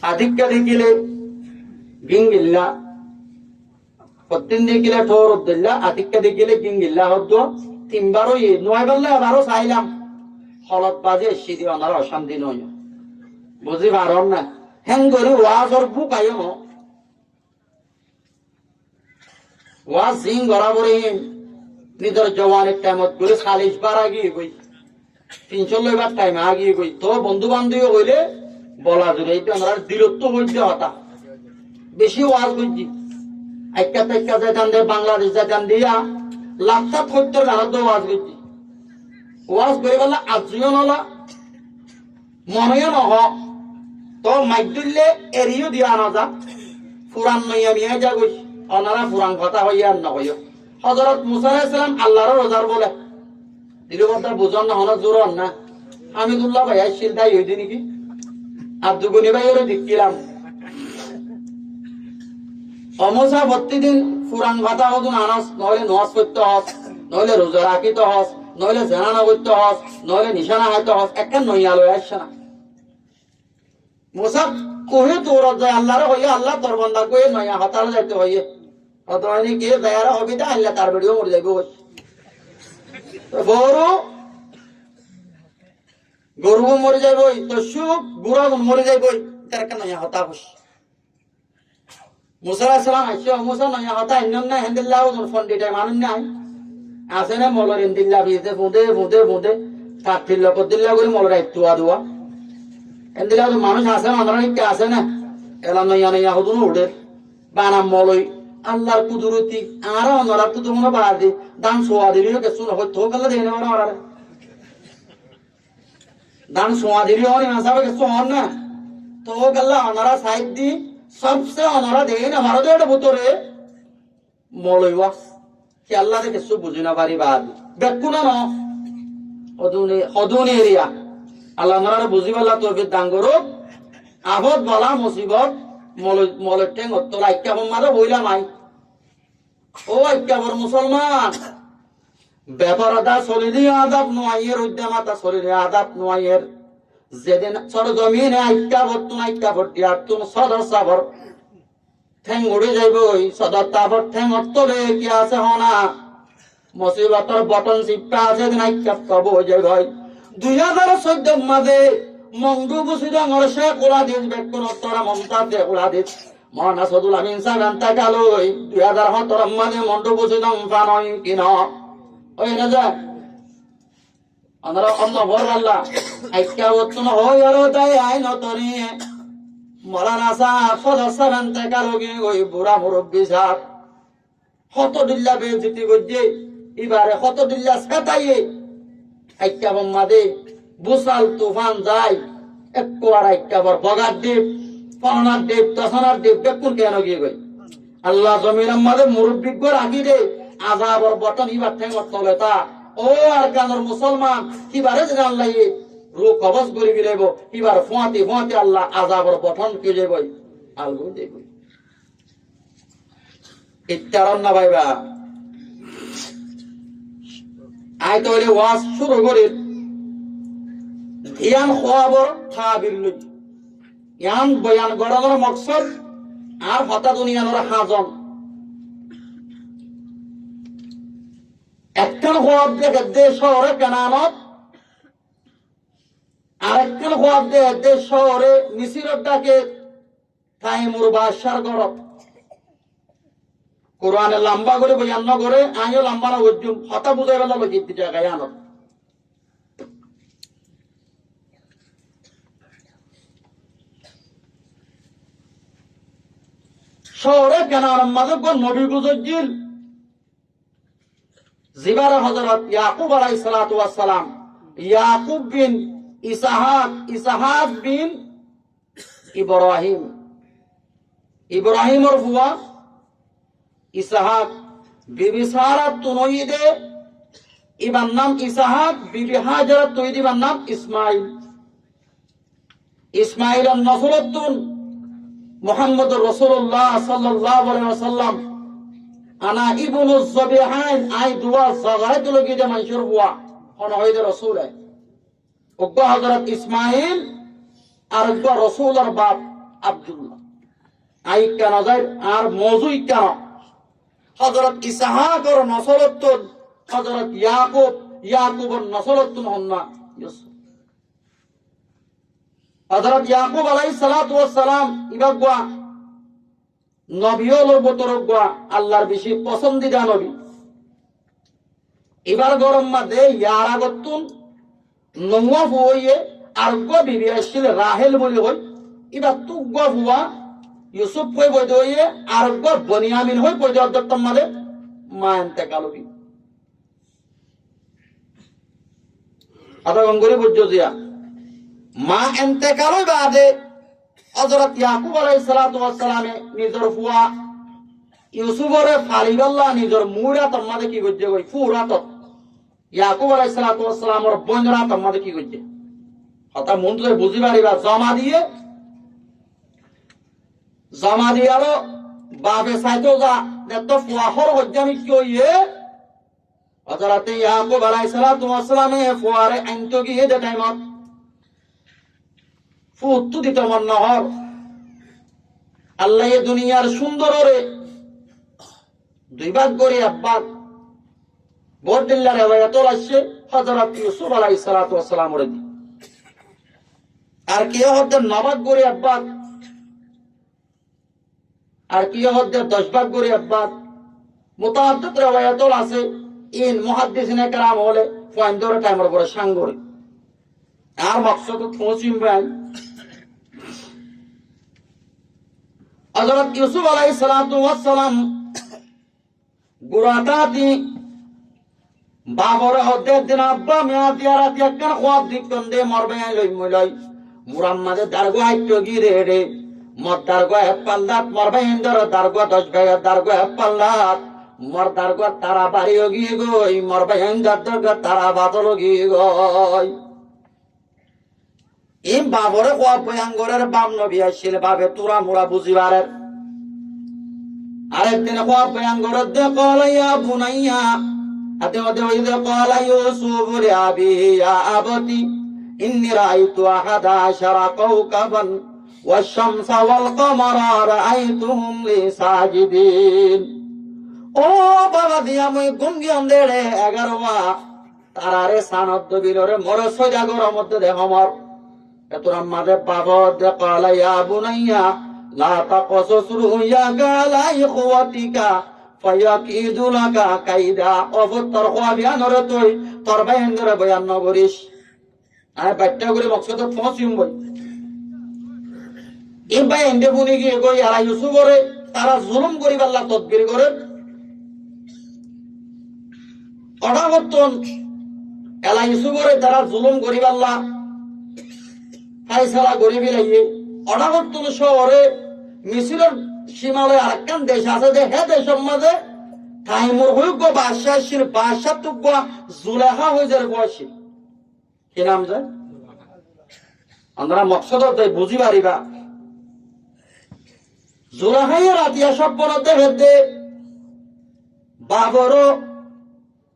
আধিক্য দেখিলে গিঙ্গিল্লা প্রতিদিন দেখিলে ঠোর উদ্দিল্লা আধিক্য দেখিলে গিঙ্গিল্লা হতো তিনবারও নয় বললে আবারও চাইলাম হলত বাজে সিঁড়ি অনার অশান্তি নয় বুঝি পারম না হ্যাং করে ওয়াজর বুক আইম ওয়াজ সিং বরাবরই নিজের জওয়ানের টাইমত করে 40 বার আগিয়ে গই 300 বার টাইম আগিয়ে গই তো বন্ধু বান্ধব হইলে বলা জুড়ে এইটা আমরা দূরত্ব হইতে হতা বেশি ওয়াজ করছি একটা থেকে যেতাম দিয়ে বাংলাদেশ যেতাম দিয়া লাখটা 70 জানার ওয়াজ করছি ওয়াজ করে বললে আজিও নলা মনেও নহ তো মাইক দিলে এরিও দিয়া আনা যা পুরান নইয়া নিয়ে যা গই ওনারা পুরান কথা হইয়া নয় হযরত মুসা আলাইহিস সালাম আল্লাহর রোজার বলে দিলবর্দা বুঝন না হলো জোর না হামিদুল্লাহ ভাই আসছিল তাই হইছে নাকি আব্দুল গনি ভাইয়ের দেখিলাম অমসা প্রতিদিন পুরান কথা হতুন আনাস নইলে নওয়াজ পড়তে হস নইলে রোজা রাখিতে হস নইলে জানানা করতে হস নইলে নিশানা হাইতে হস একটা নইয়া লয় আসছে না মুসা কহে তোর যায় আল্লাহর হইয়া আল্লাহ তোর বান্দা কয়ে নইয়া হতার যাইতে হইয়ে অত হয়নি কে দয়ারা হবে তা আল্লাহ তার ভিডিও মরে যাইব গরু মরে যাইব তো সুখ বুড়া মরে যাইব তার একটা নইয়া হতা হস মুসা আলাইহিস সালাম আইসো মুসা নইয়া হতা ইন্নান না হেন্দিল্লাহ ফোন দিতে মানুন নাই আছে না মলর ইন্দিল্লাহ বিতে বুদে বুদে বুদে কাটিল কদিল্লাহ করে মলর আইতুয়া দুয়া এন্দিল্লাহ মানুষ আছে আমরা কি আছে না এলা নইয়া নইয়া হদুন উড়ে বানাম মলই আল্লাহর কুদরতি আর অনরা তো তোমরা বাদে দান সোয়া দিলিও কে শুন হতো গলা দেনে ওরা দান সোয়া দিলিও অনে আসাবে কে শুন না তো গলা অনরা সাইড দি সবসে অনরা দেনে ভারতে এটা ভিতরে মলই ওয়াস কি আল্লাহ কে সু বুঝিনা পারি বাদ বেকুনা ন হদুনে এরিয়া আল্লাহ আমরা বুঝিবাল্লাহ তৌফিক দান করো আবদ বলা মুসিবত মলের ঠেং তোলা ইক্কাবর মারো বইলা নাই ও ইক্কাবর মুসলমান বেপরদা শরীরে আদাব নোয়াইয়ের উদ্যমাতা শরীরে আদাব নোয়াইয়ের যেদিন সর জমিনে ইক্কাবর তুন ইক্কাবর দিয়ার তুন সদর সাবর ঠেং উড়ে যাইব সদর তাবর ঠেং অত্তরে কি আছে হনা মুসিবতর বটন চিপটা আছে দিন ইক্কাব কব যাই ভাই 2014 মাঝে মংডু বুসিডাঙর শেখ উলাদিস বেকুন উত্তরা মমতাজ দে উলাদিস মহানা সদুল আমিন সাগান তাকালই 2017 মাঝে মংডু বুসিডাং ফানই কিন ওই রাজা আমরা অন্য বড় আল্লাহ আইকা ওতন হই আর তাই আইন তরি মরানা সাহেব সদস্য সাগান তাকালগি ওই বুড়া মুরব্বি সাহেব কত দিল্লা বেজিতি গজে এবারে কত দিল্লা ছাতাইয়ে আইকাবর মাঝে বুসাল তুফান যায় একটু আর আইকাবর বগার দ্বীপ পনার দ্বীপ দশনার দ্বীপ বেকুন কেন গিয়ে গই আল্লাহ জমির মাঝে মুরব্বিজ্ঞ রাখি দে আজাবর বটন ইবার ঠেঙর তলে তা ও আর গানের মুসলমান কিবারে যে আল্লাহ রু কবজ করি গিরেব এবার ফোঁয়াতে ফোঁয়াতে আল্লাহ আজাবর বটন কে যাবো আলগু দেব ইত্যারণ না ভাইবা আই তাহলে ওয়াজ শুরু করি ধ্যান খবর থাবির লই জ্ঞান বয়ান গড়ানোর মকসদ আর হতা দুনিয়ানোর হাজন একখান খবর দেখে দেশ শহরে কেনানত আর একখান খবর দেখে দেশ শহরে মিশিরত ডাকে তাইমুর বাদশার গড়ত কোরআনে লম্বা করে বয়ান ন করে আমিও লম্বা না বুঝুম হতা বুঝাই বেলা লজিত জায়গায় আনত শহরে কেনার মাঝে নবী গুজর জিবার হযরত ইয়াকুব আলাইহিস সালাতু ওয়াস সালাম ইয়াকুব বিন ইসহাক বিন ইব্রাহিমের ফুয়া ইসহাক বিবি সারা তুনইদে ইবার নাম ইসহাক বিবি হাজারা তুইদি ইবার নাম ইসমাইল নসরতুন মুহাম্মদ রাসূলুল্লাহ সাল্লাল্লাহু আলাইহি ওয়াসাল্লাম আনা ইবনু যবিহান আই দুয়া জাগাত লগি দে মানসুর বুয়া কোন হইদে রাসূল ওগো হযরত ইসমাইল আর ওগো রাসূলের বাপ আব্দুল্লাহ আইকা নজার আর মজু ইকান হযরত ইসহাকর নসরত হযরত ইয়াকুবর নসরত হন্না ইউসুফ হযরত ইয়াকুব আলাইহিস সালাতু ওয়াস সালাম ইবাগwa নবী হলো বতরগwa আল্লাহর বেশি পছন্দিদা নবী এবার গরম মাঝে ইয়ার আগতুন নওয়াফ হইয়ে আরগো বিবি আসলে রাহেল বলি হই এবার তুগwa হুয়া ইউসুফ কই বই দইয়ে আরগো বনিয়ামিন হই বই দত্তম মাঝে মা ইন্তেকাল হই আদা গঙ্গরি বুঝছো জিয়া মা ইন্তেকাল বাদে হযরত ইয়াকুব আলাইহিস সালাতু ওয়াস সালামে নিজর ফুয়া ইউসুফরে ফালিবাল্লাহ নিজর মুড়া তম্মাদে কি গজ্জে কই ফুরাত ইয়াকুব আলাইহিস সালাতু ওয়াস সালামর বন্ধরা তম্মাদে কি গজ্জে হতা মন তো বুঝি পারিবা জমা দিয়ারো বাপে সাইতো যা দেত ফুয়া হর হজ্জামি কইয়ে হযরত ইয়াকুব আলাইহিস সালাতু ওয়াস সালামে ফুয়ারে আনতো গিয়ে দে টাইমত ফুটু দিত মন নহর আল্লাহ এ দুনিয়ার সুন্দররে দুই ভাগ করে আব্বা বড়দিল্লার রেওয়ায়াত আসছে হযরত ইউসুফ আলাইহিস সালাতু ওয়াস সালাম রে আর কি হদ্দ নবাগ করে আব্বা আর কি হদ্দ 10 ভাগ করে আব্বা মুতাআদ্দিদ রেওয়ায়াত আছে ইন মুহাদ্দিসিনে کرام হলে পয়েন্টর টাইমের পরে সাঙ্গরে আর মকসদ পৌঁছিম ভাই হযরত ইউসুফ আলাইহিস সালাতু ওয়াস সালাম গুরাতাতি বাবর হদ্দে দিন আব্বা মিয়া দিয়ারাত একখান খোয়াব দিকন দে মরবে লই মলই মুরাম্মাদে দারগো আইতো গিরে রে মর দারগো পাল্লাত মরবে ইন্দর দারগো 10 ভাই দারগো পাল্লাত মর দারগো তারা বাড়ি গি গই মরবে ইন্দর দারগো তারা বাদল গি গই ইম বাবরে খোয়াব বয়াঙ্গরের বাম নবী আসিল বাবে তুরা মুরা বুঝিবারে আরেকদিন খোয়াব বয়াঙ্গরের দে কলাইয়া বুনাইয়া أتودع إذا قال يوسف لأبيه يا أبتي إني رأيت 11 كوكبا والشمس والقمر رأيتهم لي ساجدين ও বাবা দিয়া মই গুনগিয়ম দেড়ে 11 তারারে সানত বিলরে মর সজা গর মধ্যে দেহ মর এতরা মাদে বাবা দে قال يا بني لا تقصص رؤياك على إخوتك ফায়াকিদু লাকা কাইদা অবতর খোয়াবিয়ানরে তুই তোর বাইন্দরে বয়ান নগরিস আয় বাচ্চা করে মকসদ পৌঁছিম বই এই বাইন্দে বুনি গিয়ে গই আর ইউসুফরে তারা জুলুম করিবাল্লা তদবির করে অডাবতন এলা ইউসুফরে তারা জুলুম করিবাল্লা ফাইসালা করিবি লাগিয়ে অডাবতন শহরে মিছিলের সীমালয় আরেকখান দেশ আছে যে হে দেশের মাঝে টাইমর হইব বাদশাহীর বাদশাহ তুগ জুলেখা হয়ে যার বয়সী কি নাম যায় আমরা মকসদ বুঝি পারিবা জুলেখাই রাতিয়া সপনতে হেদে বাবর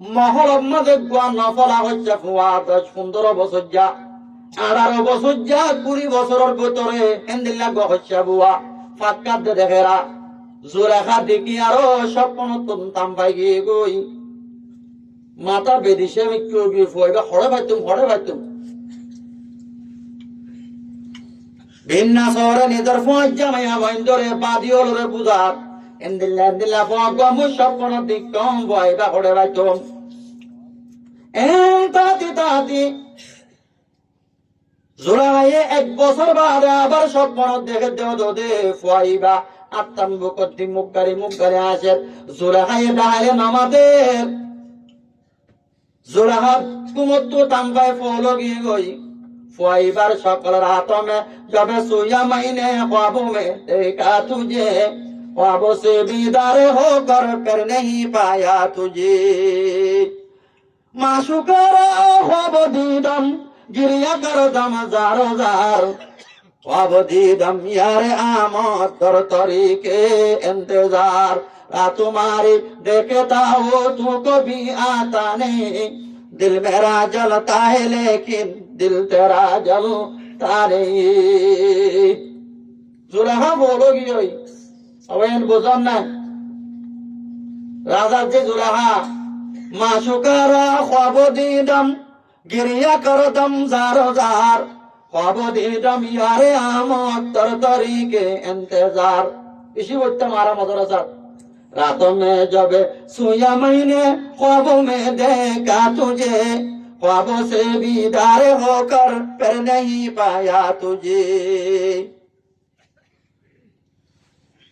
মহল মাঝে গুয়া নফলা হচ্ছে ফুয়া 10-15 বছর যা 18 বছর যা 20 বছরের ভিতরে হেন্দিল্লা গো হচ্ছে বুয়া ফাক্কাত দে দেখেরা জোরেখা দেখি আরো স্বপ্ন তুমতাম পাই গিয়ে গই মাথা বেদিসে আমি কেউ গিয়ে ফুয়াইবা হড়ে পাইতুম ভিন্ন শহরে নিজের ফুয়াই জামাইয়া বন্ধরে বাদিওল রে বুঝার এন্দিল্লা ফুয়া গমু স্বপ্ন দিকম ফুয়াইবা হড়ে পাইতুম তাতি জোড়াইয়ে 1 বছর বাদে আবার স্বপ্ন দেখে দে ফুয়াইবা আত্তান বকতি মুখগারি আসে জোড়াইয়ে ডালে নামাদের জোড়াহাত কুমত্তু তাম্বাই ফলগি গই ফুয়াইবার সকল রাতমে জবে সুয়া মাইনে ख्वाब में देखा तुझे ख्वाब से बीदार होकर कर नहीं पाया तुझे माशुकरा ख्वाब दीदम गिरिया कर दम जार ख्वाब दीदम यार आमद कर तरीके इंतजार तुम्हारी देखता हो तू कभी आता नहीं दिल मेरा जलता है लेकिन दिल तेरा जलता नहीं জুলেখা বলো কি ওই অবেন বোঝন না রাজার যে জুলেখা মাসুকারা খাব দিদম গিরিয়া করদম জার জার খাব দিদম ইয়ারে আমত তর তরিকে ইন্তজার इसी वक्त हमारा मदरसा रातों में जब सोया मैंने ख्वाबों में देखा तुझे ख्वाबों से बीदार होकर फिर नहीं पाया तुझे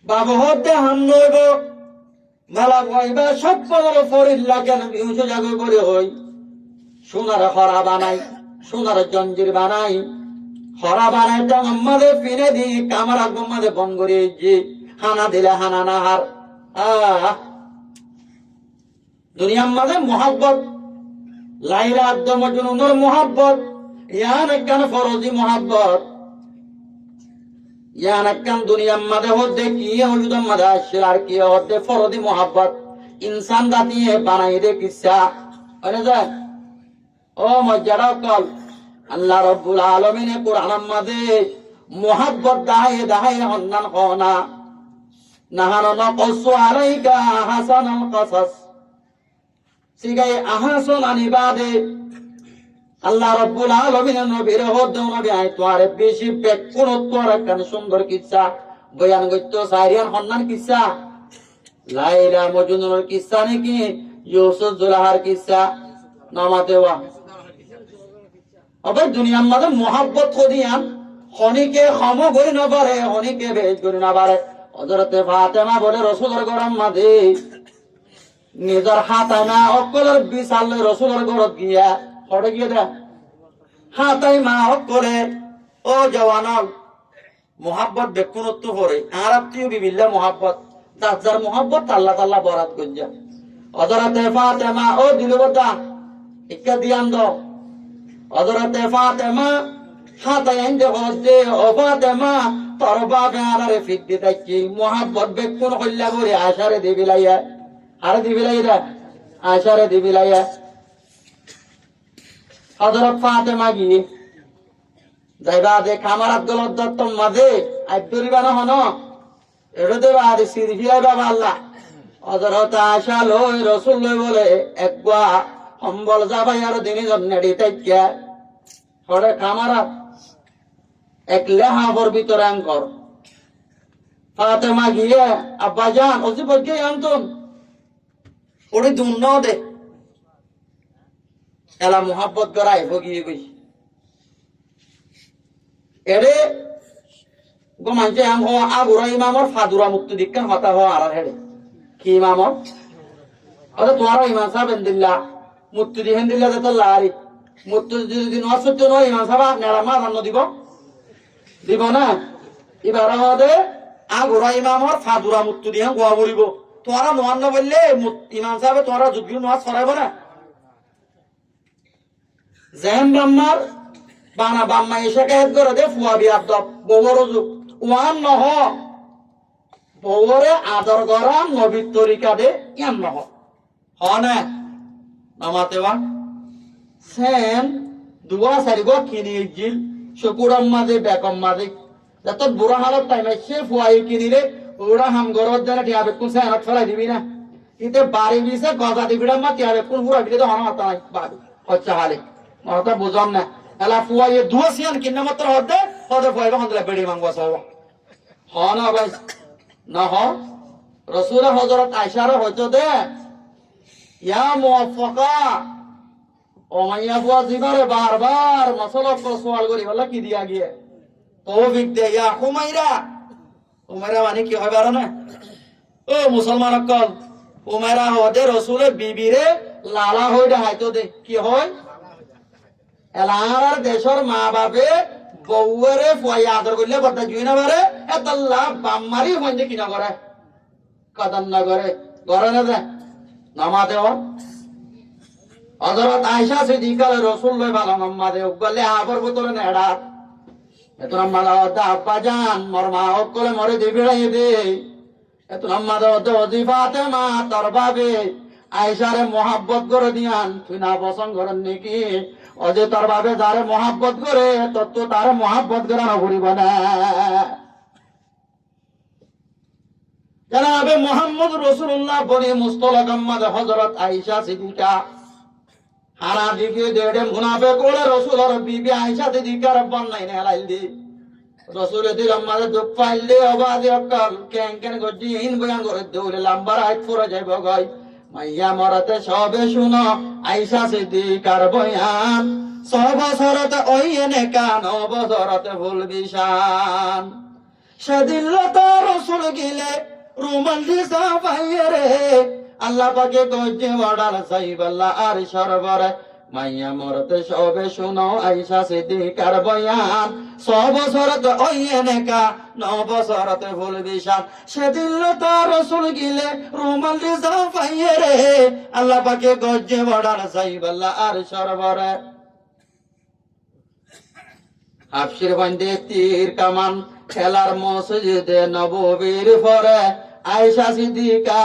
बाबू होते हम लोग मेला वहीबा सब पर फरिद लगन बिउसो जागो बोले होई सोनार खरा बानाई सोनार जंजीर बानाई खरा बानाई तो अम्मादे पिने दी कामरा गुम्मादे बंगरे जी हाना दिला हाना नाहार दुनिया में मोहब्बत लाइला अब्दुल मजनूनर मोहब्बत यान एकन फरोजी मोहब्बत यान एकन दुनिया में होते किए हुजूद मदा शिलार किए होते फरोजी मोहब्बत इंसान जाती है बनाई दे किस्सा अरे जाए ओ मजरा कल अल्लाह रब्बुल आलमीन ने कुरान में मोहब्बत दाहे दाहे हन्नन होना नहनु नक़ुस्सु अलैका अहसनल क़सस सिगाय अहसन इबादे अल्लाह रब्बुल आलमीन नबीर होद्द नबी आय तोरे बेशी बेकुन तोर एकन सुंदर किस्सा बयान गत्तो सारियान हन्नान किस्सा लाइला मजनूनर किस्सा नाकि यूसुफ जुलाहार किस्सा नामाते वा अबे दुनिया में मोहब्बत को दियान हनी के खमो गई न पारे हनी के भेज गई न पारे हजरत फातिमा बोले रसूलर गरम मादे निजर हाताना अक्कलर बिसाल रसूलर गरत गिया हड़े गिया दे हाताई मा अक्कले ओ जवानल मोहब्बत बेकुनत्व करे आरात्तियो बिबिल्ला मोहब्बत दाजार मोहब्बत अल्लाह ताला बरात गंजा हजरत फातिमा ओ दिलबता इक्का दियान दो हजरत फातिमा हाताई इंदे होदे ओ फातिमा तरबा बेआलारे फिद्दे ताकी मोहब्बत बेकुन हल्ला करे आशारे दिबिलाया आरे दिबिलाया आशारे दिबिलाया हजरत फातिमा की जाइबा दे खामार अब्दुल दत्त मदे आइदुरी बाना हनो एडे बादे सिरफिला बाबा अल्लाह हजरत आशा लय रसूल लय बोले एकवा हम्बल जाबाय आरो दिनी जन्नेडी ताक्या हडे खामारा एक लेहा बर ভিতরে আঙ্কর ফাতেমা গিয়ে আব্বাজান ওসি বলকে আনতুন ওরে দুন্ন দে এলা মোহাব্বত করাই ভগিয়ে গই এরে গো মানছে আম হওয়া আগুরা ইমামর ফাদুরা মুক্তি দিক্কান হতা হওয়া আর হেডে কি ইমামর আরে তোমার ইমাম সাহেব ইনদিল্লাহ মুক্তি দিহেন দিল্লাহ তো লারি মুক্তি যদি নসত্য নয় ইমাম সাহেব নেড়া মা রান্ন দিব দিব না এবার আমাদের আগুরা ইমামর ফাদুরা মুক্তি দিয়ে গোয়া বলিব তোরা নোয়ান না বললে ইমাম সাহেব তোরা যুদ্ধ নোয়া ছড়াইব না জেহেন ব্রাহ্মার বানা বাম্মা এসে কাজ করে দে ফুয়া বিয়ার দপ বউর যুগ ওয়ান নহ বউরে আদর করা নবীর তরিকা দে ইয়ান নহ হ না নামাতে বা সেন দুয়া সারি গো কিনি জিল শুকুরম মাঝে বেকম মাঝে যত বুড়া হালত টাইম সে ফুয়াই কিনিলে ওরা হাম গরত জানা টিয়া বেকুন সে আনত ফেলাই দিবি না ইতে বাড়ি বিছে গজা দিবিড়া মা টিয়া বেকুন পুরা বিলে তো হন হতা নাই বাড়ি হচ্ছে হালে মহতা বুঝম না এলা ফুয়াই দুয়া সিয়ান কিনা মাত্র হতে হতে ফুয়াইবা হন্দলে বেড়ি মাংবা সব হ না ভাই না হ রাসূল হযরত আয়েশা রে হইতো দে ইয়া মুওয়াফফাকা ও মাইয়া বুয়া জিবারে বারবার মাসালা কো সওয়াল করি বলা কি দিয়া গিয়ে তৌফিক দে ইয়া হুমায়রা হুমায়রা মানে কি হয় বারো না ও মুসলমান কল হুমায়রা হদে রাসূলের বিবিরে লালা হইডা হাইতো দে কি হয় এলার দেশর মা বাপে বউরে ফুয়াই আদর করলে বদা জুই না পারে এতাল্লাহ বাম্মারি হইতে কি না করে কদম না করে করে না যায় নামাতে ও হযরত আয়েশা সিদ্দিকা রাসূলুল্লাহ ভালো নামাতে গলে আবর বোতলে নেড়া এত নামালা দা আব্বাজান মোর মা ওকলে মরে দিবিড়াই দে এত নামাদা দে ওজিফাতেমা তোর বাবে আয়েশারে মোহাব্বত করে দিয়ান তুই না পছন্দ করেন নাকি অজে তোর বাবে যারে মোহাব্বত করে তত তারে মোহাব্বত করা না করিব না জনাবে মুহাম্মদ রাসূলুল্লাহ বনি মুস্তলাক আম্মাদ হযরত আয়েশা সিদ্দিকা হারা দিকে দেড়ে মুনাফিক ওরে রাসূলের বিবি আয়েশা সিদ্দিকার বন্নাই নে লাইলদি রাসূল দিলাম মাঝে দুঃখ পাইলে আবাদে অকাল কেন কেন গজি ইন বয়ান করে দৌড়ে লাম্বার আইত পড়ে যাইব গই মাইয়া মরাতে সবে শুনো আয়েশা সিদ্দিকার বয়ান সব বছরতে ওই এনে কান বছরতে ভুল বিশান সেদিন তো রাসূল গিলে রুমাল দিসা ভাইরে আল্লাহ পাকে গজে ওয়াডাল সাইবাল্লাহ আর সরবরে মাইয়া মরতে সবে শুনো আয়েশা সিদ্দিকার বয়ান 100 বছরতে ওই এনেকা 9 বছরতে ভুল বিশান সেদিন তো রাসূল গিলে রুমাল দিসা ভাইরে আল্লাহ পাকে গজে ওয়াডাল সাইবাল্লাহ আর সরবরে হাফসির বন্দে তীর কামান খেলার মসজিদে নববীর পরে আয়েশা সিদ্দিকা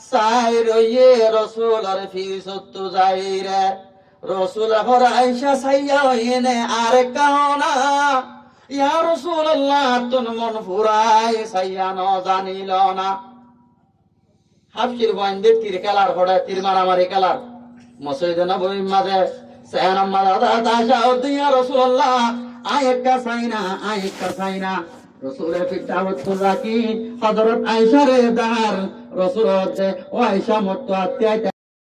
সাই রইয়ে রাসূলের ফিসত যাইরে রাসূল হর আয়েশা সাইয়া হইনে আর কাওনা ইয়া রাসূলুল্লাহ তুন মন ফুরাই সাইয়া ন জানিল না হাফসির বন্দে তীর খেলার পরে তীর মারামারি খেলার মসজিদে নববীর মাঝে সায়ানা মাদা তাশা ইয়া রাসূলুল্লাহ আয়েকা সাইনা রাসূলের ফিদাওয়াত রাখি হযরত আয়েশা রে দার রাসূল ও আয়েশা মত আত্যায়